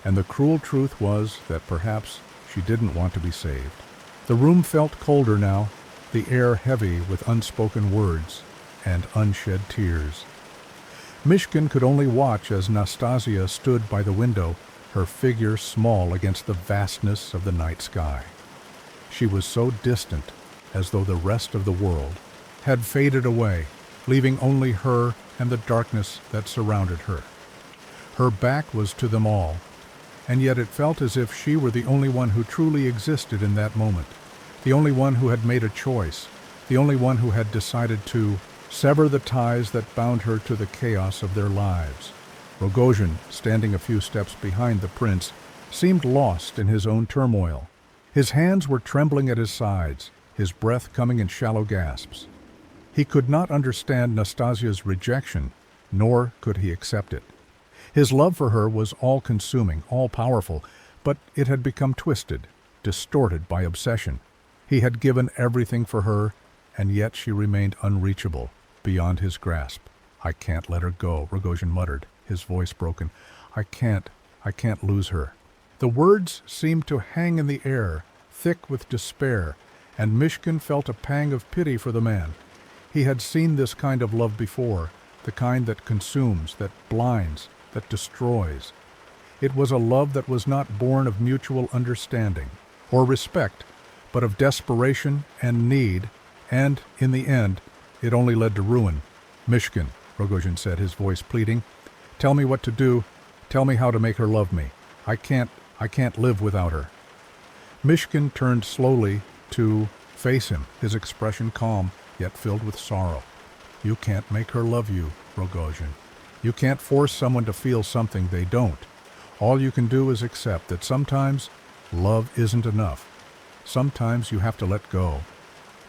and the cruel truth was that perhaps she didn't want to be saved. The room felt colder now, the air heavy with unspoken words and unshed tears. Mishkin could only watch as Nastasia stood by the window, her figure small against the vastness of the night sky. She was so distant, as though the rest of the world had faded away, leaving only her and the darkness that surrounded her. Her back was to them all, and yet it felt as if she were the only one who truly existed in that moment, the only one who had made a choice, the only one who had decided to sever the ties that bound her to the chaos of their lives. Rogojin, standing a few steps behind the prince, seemed lost in his own turmoil. His hands were trembling at his sides, his breath coming in shallow gasps. He could not understand Nastasia's rejection, nor could he accept it. His love for her was all-consuming, all-powerful, but it had become twisted, distorted by obsession. He had given everything for her, and yet she remained unreachable, beyond his grasp. "I can't let her go," Rogojin muttered, his voice broken. I can't lose her." The words seemed to hang in the air, thick with despair, and Mishkin felt a pang of pity for the man. He had seen this kind of love before, the kind that consumes, that blinds, that destroys. It was a love that was not born of mutual understanding or respect, but of desperation and need, and, in the end, it only led to ruin. "Mishkin," Rogojin said, his voice pleading, "tell me what to do. Tell me how to make her love me. I can't live without her." Mishkin turned slowly to face him, his expression calm, yet filled with sorrow. "You can't make her love you, Rogojin. You can't force someone to feel something they don't. All you can do is accept that sometimes love isn't enough. Sometimes you have to let go."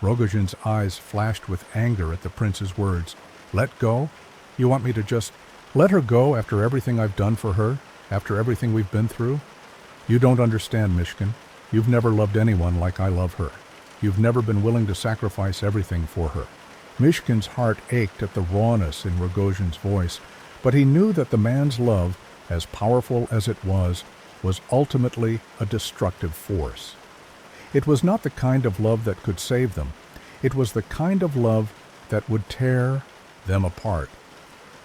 Rogojin's eyes flashed with anger at the prince's words. "Let go? You want me to just let her go after everything I've done for her, after everything we've been through?" You don't understand, Mishkin. You've never loved anyone like I love her. You've never been willing to sacrifice everything for her. Mishkin's heart ached at the rawness in Rogojin's voice, but he knew that the man's love, as powerful as it was ultimately a destructive force. It was not the kind of love that could save them. It was the kind of love that would tear them apart.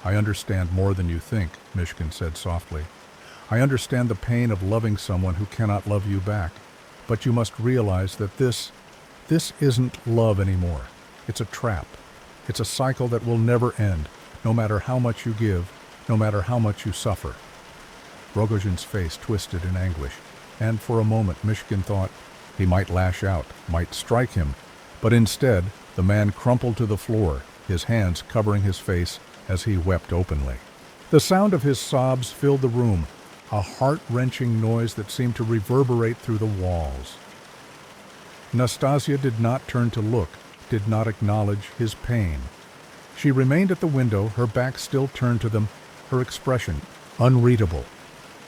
I understand more than you think, Mishkin said softly. I understand the pain of loving someone who cannot love you back. But you must realize that this isn't love anymore. It's a trap. It's a cycle that will never end, no matter how much you give, no matter how much you suffer. Rogojin's face twisted in anguish, and for a moment Mishkin thought he might lash out, might strike him, but instead the man crumpled to the floor, his hands covering his face as he wept openly. The sound of his sobs filled the room, a heart-wrenching noise that seemed to reverberate through the walls. Nastasia did not turn to look, did not acknowledge his pain. She remained at the window, her back still turned to them, her expression unreadable.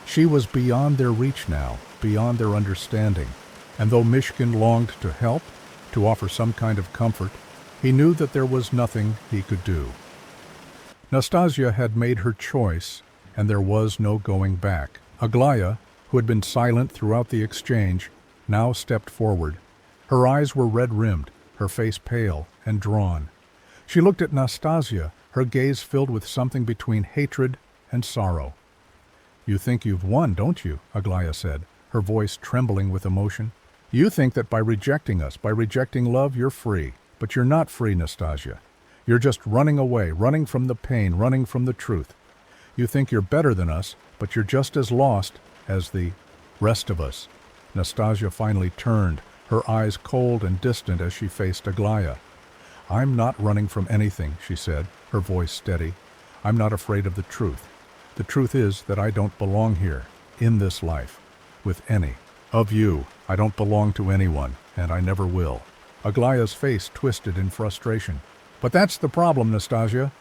She was beyond their reach now, beyond their understanding, and though Mishkin longed to help, to offer some kind of comfort, he knew that there was nothing he could do. Nastasia had made her choice, and there was no going back. Aglaya, who had been silent throughout the exchange, now stepped forward. Her eyes were red-rimmed, her face pale and drawn. She looked at Nastasia, her gaze filled with something between hatred and sorrow. "You think you've won, don't you?" Aglaya said, her voice trembling with emotion. "You think that by rejecting us, by rejecting love, you're free. But you're not free, Nastasia. You're just running away, running from the pain, running from the truth. You think you're better than us, but you're just as lost as the rest of us." Nastasia finally turned, her eyes cold and distant as she faced Aglaya. "I'm not running from anything," she said, her voice steady. "I'm not afraid of the truth. The truth is that I don't belong here, in this life, with any of you. I don't belong to anyone, and I never will." Aglaya's face twisted in frustration. "But that's the problem, Nastasia.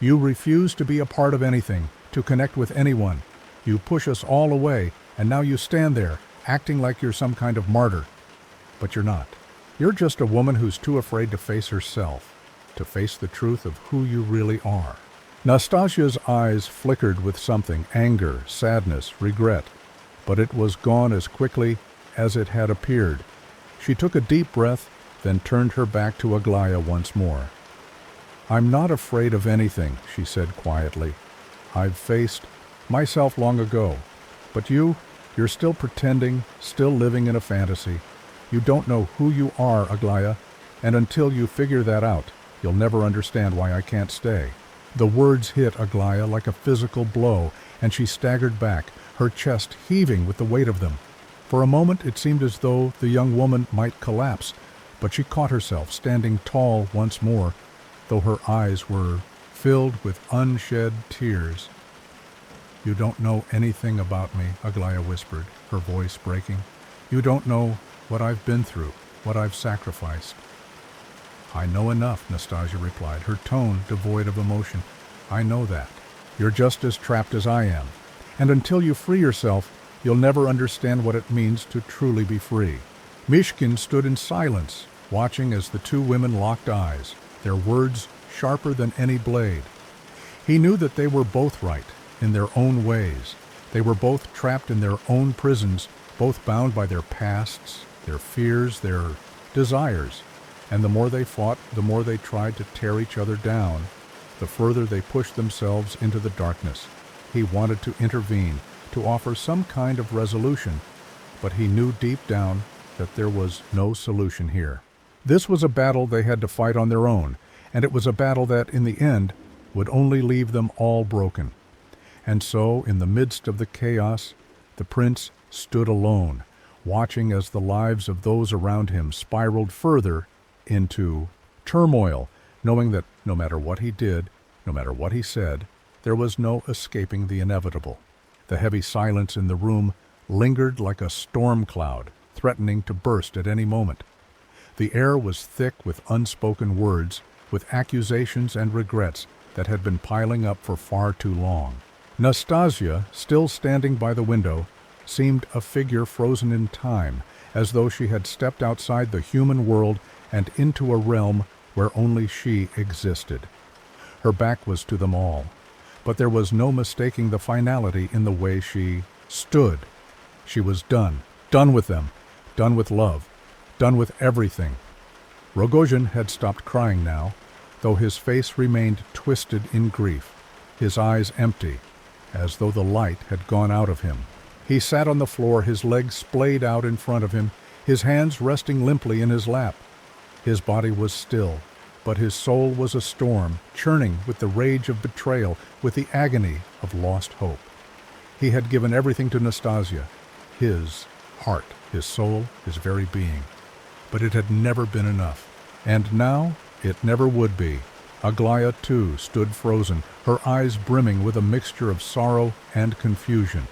You refuse to be a part of anything, to connect with anyone. You push us all away, and now you stand there, acting like you're some kind of martyr. But you're not. You're just a woman who's too afraid to face herself, to face the truth of who you really are." Nastasia's eyes flickered with something, anger, sadness, regret, but it was gone as quickly as it had appeared. She took a deep breath, then turned her back to Aglaya once more. "I'm not afraid of anything," she said quietly. "I've faced myself long ago. But you're still pretending, still living in a fantasy. You don't know who you are, Aglaya, and until you figure that out, you'll never understand why I can't stay." The words hit Aglaya like a physical blow, and she staggered back, her chest heaving with the weight of them. For a moment it seemed as though the young woman might collapse, but she caught herself standing tall once more, though her eyes were filled with unshed tears. "You don't know anything about me," Aglaya whispered, her voice breaking. "You don't know what I've been through, what I've sacrificed." "I know enough," Nastasia replied, her tone devoid of emotion. "I know that. You're just as trapped as I am. And until you free yourself, you'll never understand what it means to truly be free." Mishkin stood in silence, watching as the two women locked eyes, their words sharper than any blade. He knew that they were both right, in their own ways. They were both trapped in their own prisons, both bound by their pasts, their fears, their desires. And the more they fought, the more they tried to tear each other down, the further they pushed themselves into the darkness. He wanted to intervene, to offer some kind of resolution, but he knew deep down that there was no solution here. This was a battle they had to fight on their own, and it was a battle that, in the end, would only leave them all broken. And so, in the midst of the chaos, the prince stood alone, watching as the lives of those around him spiraled further into turmoil, knowing that no matter what he did, no matter what he said, there was no escaping the inevitable. The heavy silence in the room lingered like a storm cloud, threatening to burst at any moment. The air was thick with unspoken words, with accusations and regrets that had been piling up for far too long. Nastasia, still standing by the window, seemed a figure frozen in time, as though she had stepped outside the human world and into a realm where only she existed. Her back was to them all, but there was no mistaking the finality in the way she stood. She was done with them, done with love, done with everything. Rogojin had stopped crying now, though his face remained twisted in grief, his eyes empty, as though the light had gone out of him. He sat on the floor, his legs splayed out in front of him, his hands resting limply in his lap. His body was still, but his soul was a storm, churning with the rage of betrayal, with the agony of lost hope. He had given everything to Nastasia, his heart, his soul, his very being. But it had never been enough. And now it never would be. Aglaya, too, stood frozen, her eyes brimming with a mixture of sorrow and confusion.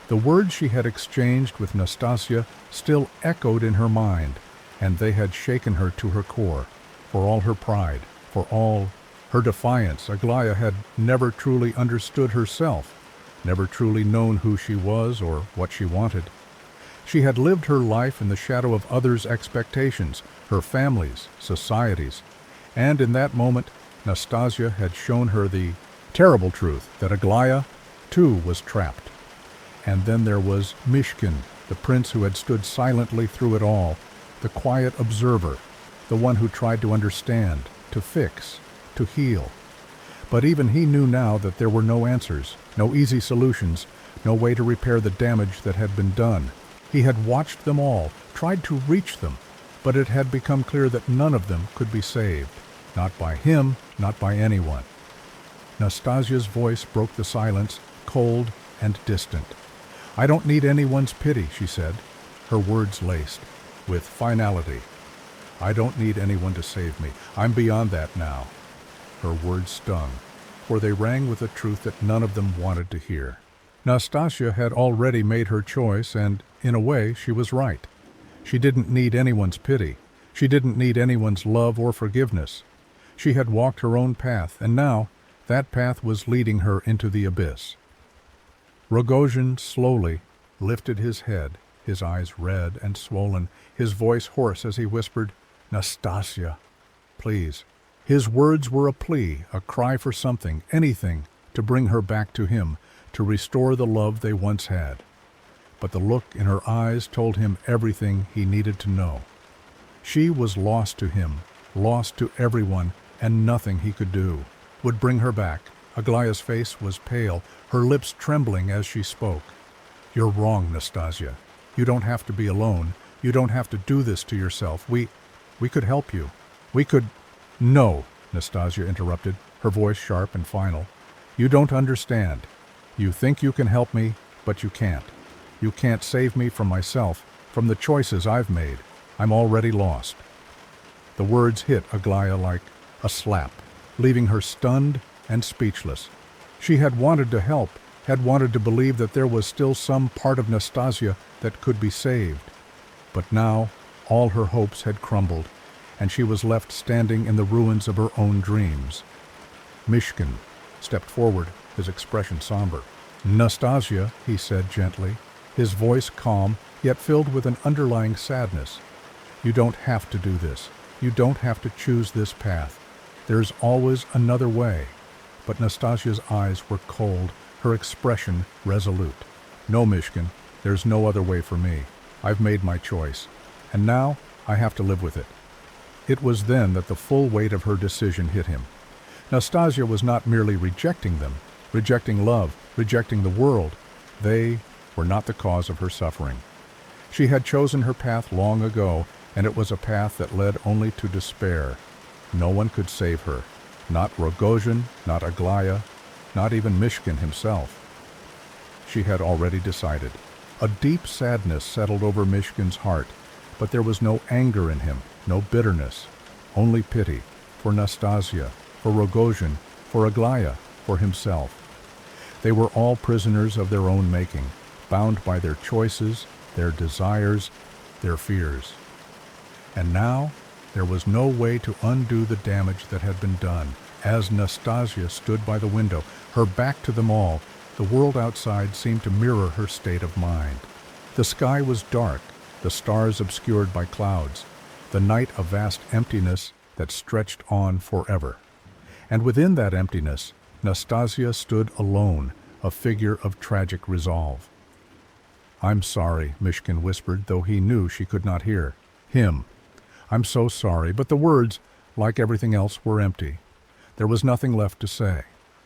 The words she had exchanged with Nastasia still echoed in her mind, and they had shaken her to her core. For all her pride, for all her defiance, Aglaya had never truly understood herself, never truly known who she was or what she wanted. She had lived her life in the shadow of others' expectations, her family's, society's, and in that moment Nastasia had shown her the terrible truth that Aglaya, too, was trapped. And then there was Mishkin, the prince who had stood silently through it all, the quiet observer, the one who tried to understand, to fix, to heal. But even he knew now that there were no answers, no easy solutions, no way to repair the damage that had been done. He had watched them all, tried to reach them, but it had become clear that none of them could be saved. Not by him, not by anyone. Nastasia's voice broke the silence, cold and distant. "I don't need anyone's pity," she said, her words laced with finality. "I don't need anyone to save me. I'm beyond that now." Her words stung, for they rang with a truth that none of them wanted to hear. Nastasia had already made her choice, and, in a way, she was right. She didn't need anyone's pity. She didn't need anyone's love or forgiveness. She had walked her own path, and now that path was leading her into the abyss. Rogojin slowly lifted his head, his eyes red and swollen, his voice hoarse as he whispered, "Nastasia, please." His words were a plea, a cry for something, anything, to bring her back to him, to restore the love they once had. But the look in her eyes told him everything he needed to know. She was lost to him, lost to everyone, and nothing he could do would bring her back. Aglaya's face was pale, her lips trembling as she spoke. "You're wrong, Nastasia. You don't have to be alone. You don't have to do this to yourself. We could help you. We could—" "No," Nastasia interrupted, her voice sharp and final. "You don't understand. You think you can help me, but you can't. You can't save me from myself, from the choices I've made. I'm already lost." The words hit Aglaya like a slap, leaving her stunned and speechless. She had wanted to help, had wanted to believe that there was still some part of Nastasia that could be saved. But now all her hopes had crumbled, and she was left standing in the ruins of her own dreams. Mishkin stepped forward, his expression somber. "Nastasia," he said gently, his voice calm, yet filled with an underlying sadness. "You don't have to do this. You don't have to choose this path. There's always another way." But Nastasia's eyes were cold, her expression resolute. "No, Mishkin, there's no other way for me. I've made my choice, and now I have to live with it." It was then that the full weight of her decision hit him. Nastasia was not merely rejecting them, rejecting love, rejecting the world. They were not the cause of her suffering. She had chosen her path long ago, and it was a path that led only to despair. No one could save her. Not Rogojin, not Aglaya, not even Mishkin himself. She had already decided. A deep sadness settled over Mishkin's heart, but there was no anger in him, no bitterness, only pity for Nastasia, for Rogojin, for Aglaya, for himself. They were all prisoners of their own making, bound by their choices, their desires, their fears. And now there was no way to undo the damage that had been done. As Nastasia stood by the window, her back to them all, The world outside seemed to mirror her state of mind. The sky was dark, the stars obscured by clouds, the night a vast emptiness that stretched on forever. And within that emptiness, Nastasia stood alone, a figure of tragic resolve. "I'm sorry," Mishkin whispered, though he knew she could not hear him. "I'm so sorry," but the words, like everything else, were empty. There was nothing left to say.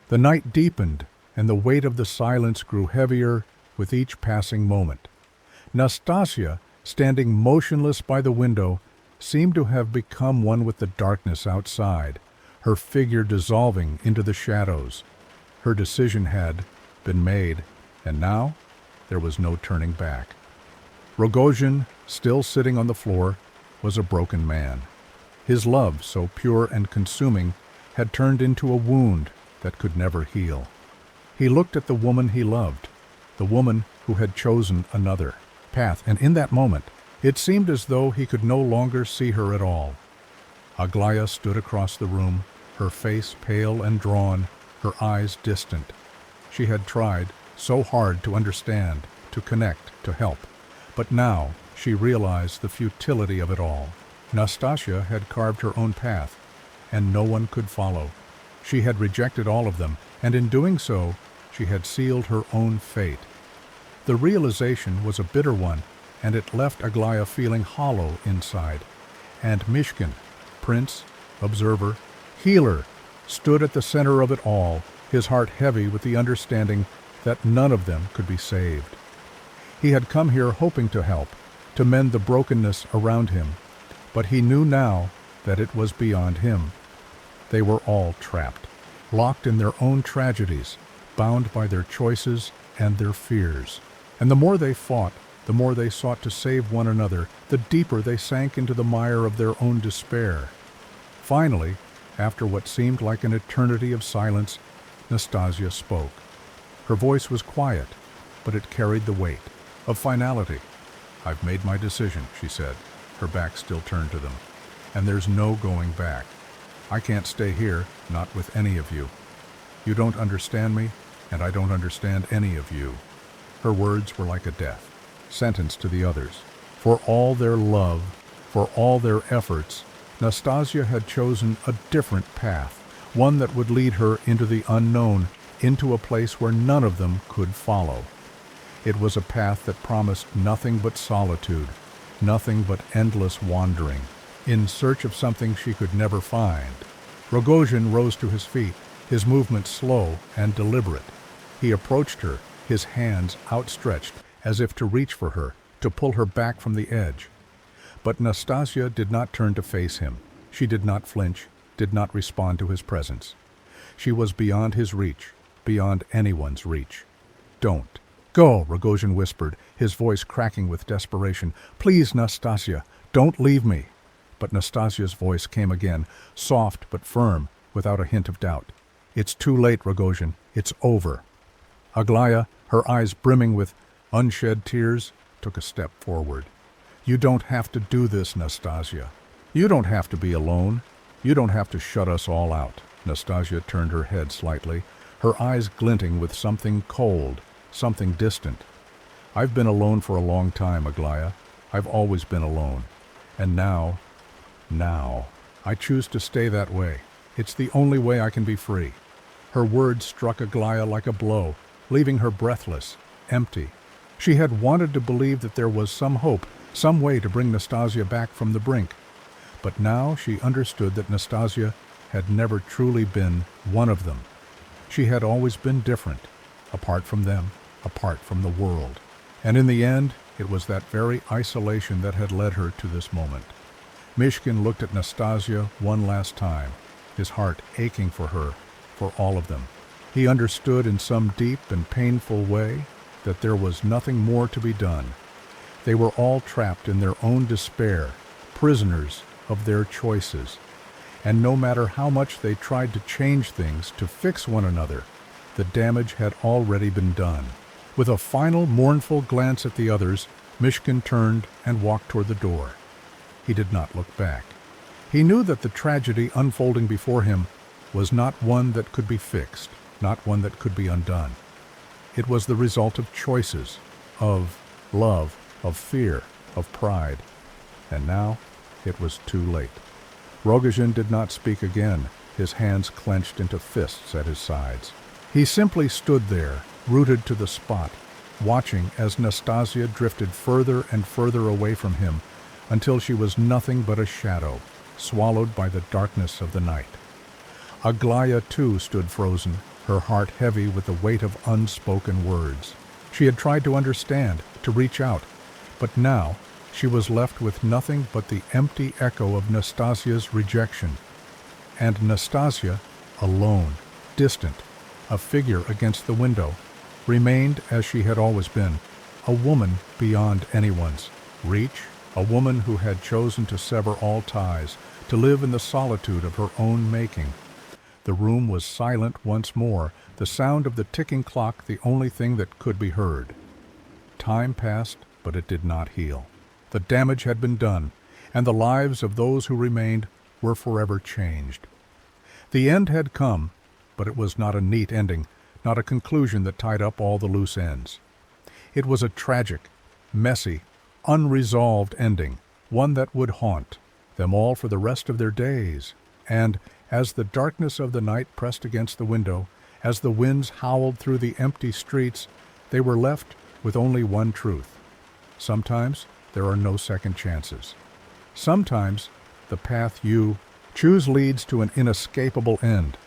The night deepened, and the weight of the silence grew heavier with each passing moment. Nastasia, standing motionless by the window, seemed to have become one with the darkness outside, her figure dissolving into the shadows. Her decision had been made, and now there was no turning back. Rogozhin, still sitting on the floor, was a broken man. His love, so pure and consuming, had turned into a wound that could never heal. He looked at the woman he loved, the woman who had chosen another path, and in that moment, it seemed as though he could no longer see her at all. Aglaya stood across the room, her face pale and drawn, her eyes distant. She had tried so hard to understand, to connect, to help, but now she realized the futility of it all. Nastasia had carved her own path, and no one could follow. She had rejected all of them, and in doing so, she had sealed her own fate. The realization was a bitter one, and it left Aglaya feeling hollow inside. And Mishkin, prince, observer, healer, stood at the center of it all, his heart heavy with the understanding that none of them could be saved. He had come here hoping to help, to mend the brokenness around him, but he knew now that it was beyond him. They were all trapped, locked in their own tragedies, bound by their choices and their fears. And the more they fought, the more they sought to save one another, the deeper they sank into the mire of their own despair. Finally, after what seemed like an eternity of silence, Nastasia spoke. Her voice was quiet, but it carried the weight of finality. "I've made my decision," she said, her back still turned to them. "And there's no going back. I can't stay here, not with any of you. You don't understand me, and I don't understand any of you." Her words were like a death sentence to the others. For all their love, for all their efforts, Nastasia had chosen a different path, one that would lead her into the unknown, into a place where none of them could follow. It was a path that promised nothing but solitude, nothing but endless wandering, in search of something she could never find. Rogozhin rose to his feet, his movements slow and deliberate. He approached her, his hands outstretched, as if to reach for her, to pull her back from the edge. But Nastasia did not turn to face him. She did not flinch, did not respond to his presence. She was beyond his reach, beyond anyone's reach. "Don't go," Rogozhin whispered, his voice cracking with desperation. "Please, Nastasia, don't leave me." But Nastasia's voice came again, soft but firm, without a hint of doubt. "It's too late, Rogozhin. It's over." Aglaya, her eyes brimming with unshed tears, took a step forward. "You don't have to do this, Nastasia. You don't have to be alone. You don't have to shut us all out." Nastasia turned her head slightly, her eyes glinting with something cold, something distant. "I've been alone for a long time, Aglaya. I've always been alone. And now, I choose to stay that way. It's the only way I can be free." Her words struck Aglaya like a blow, leaving her breathless, empty. She had wanted to believe that there was some hope, some way to bring Nastasia back from the brink. But now she understood that Nastasia had never truly been one of them. She had always been different, apart from them, apart from the world. And in the end, it was that very isolation that had led her to this moment. Mishkin looked at Nastasia one last time, his heart aching for her, for all of them. He understood in some deep and painful way that there was nothing more to be done. They were all trapped in their own despair, prisoners of their choices. And no matter how much they tried to change things, to fix one another, the damage had already been done. With a final mournful glance at the others, Mishkin turned and walked toward the door. He did not look back. He knew that the tragedy unfolding before him was not one that could be fixed, not one that could be undone. It was the result of choices, of love, of fear, of pride. And now it was too late. Rogojin did not speak again, his hands clenched into fists at his sides. He simply stood there, rooted to the spot, watching as Nastasia drifted further and further away from him until she was nothing but a shadow, swallowed by the darkness of the night. Aglaya, too, stood frozen, her heart heavy with the weight of unspoken words. She had tried to understand, to reach out, but now she was left with nothing but the empty echo of Nastasia's rejection. And Nastasia, alone, distant, a figure against the window, remained as she had always been, a woman beyond anyone's reach, a woman who had chosen to sever all ties, to live in the solitude of her own making. The room was silent once more, the sound of the ticking clock the only thing that could be heard. Time passed, but it did not heal. The damage had been done, and the lives of those who remained were forever changed. The end had come, but it was not a neat ending, not a conclusion that tied up all the loose ends. It was a tragic, messy, unresolved ending, one that would haunt them all for the rest of their days. And as the darkness of the night pressed against the window, as the winds howled through the empty streets, they were left with only one truth. Sometimes there are no second chances. Sometimes the path you choose leads to an inescapable end.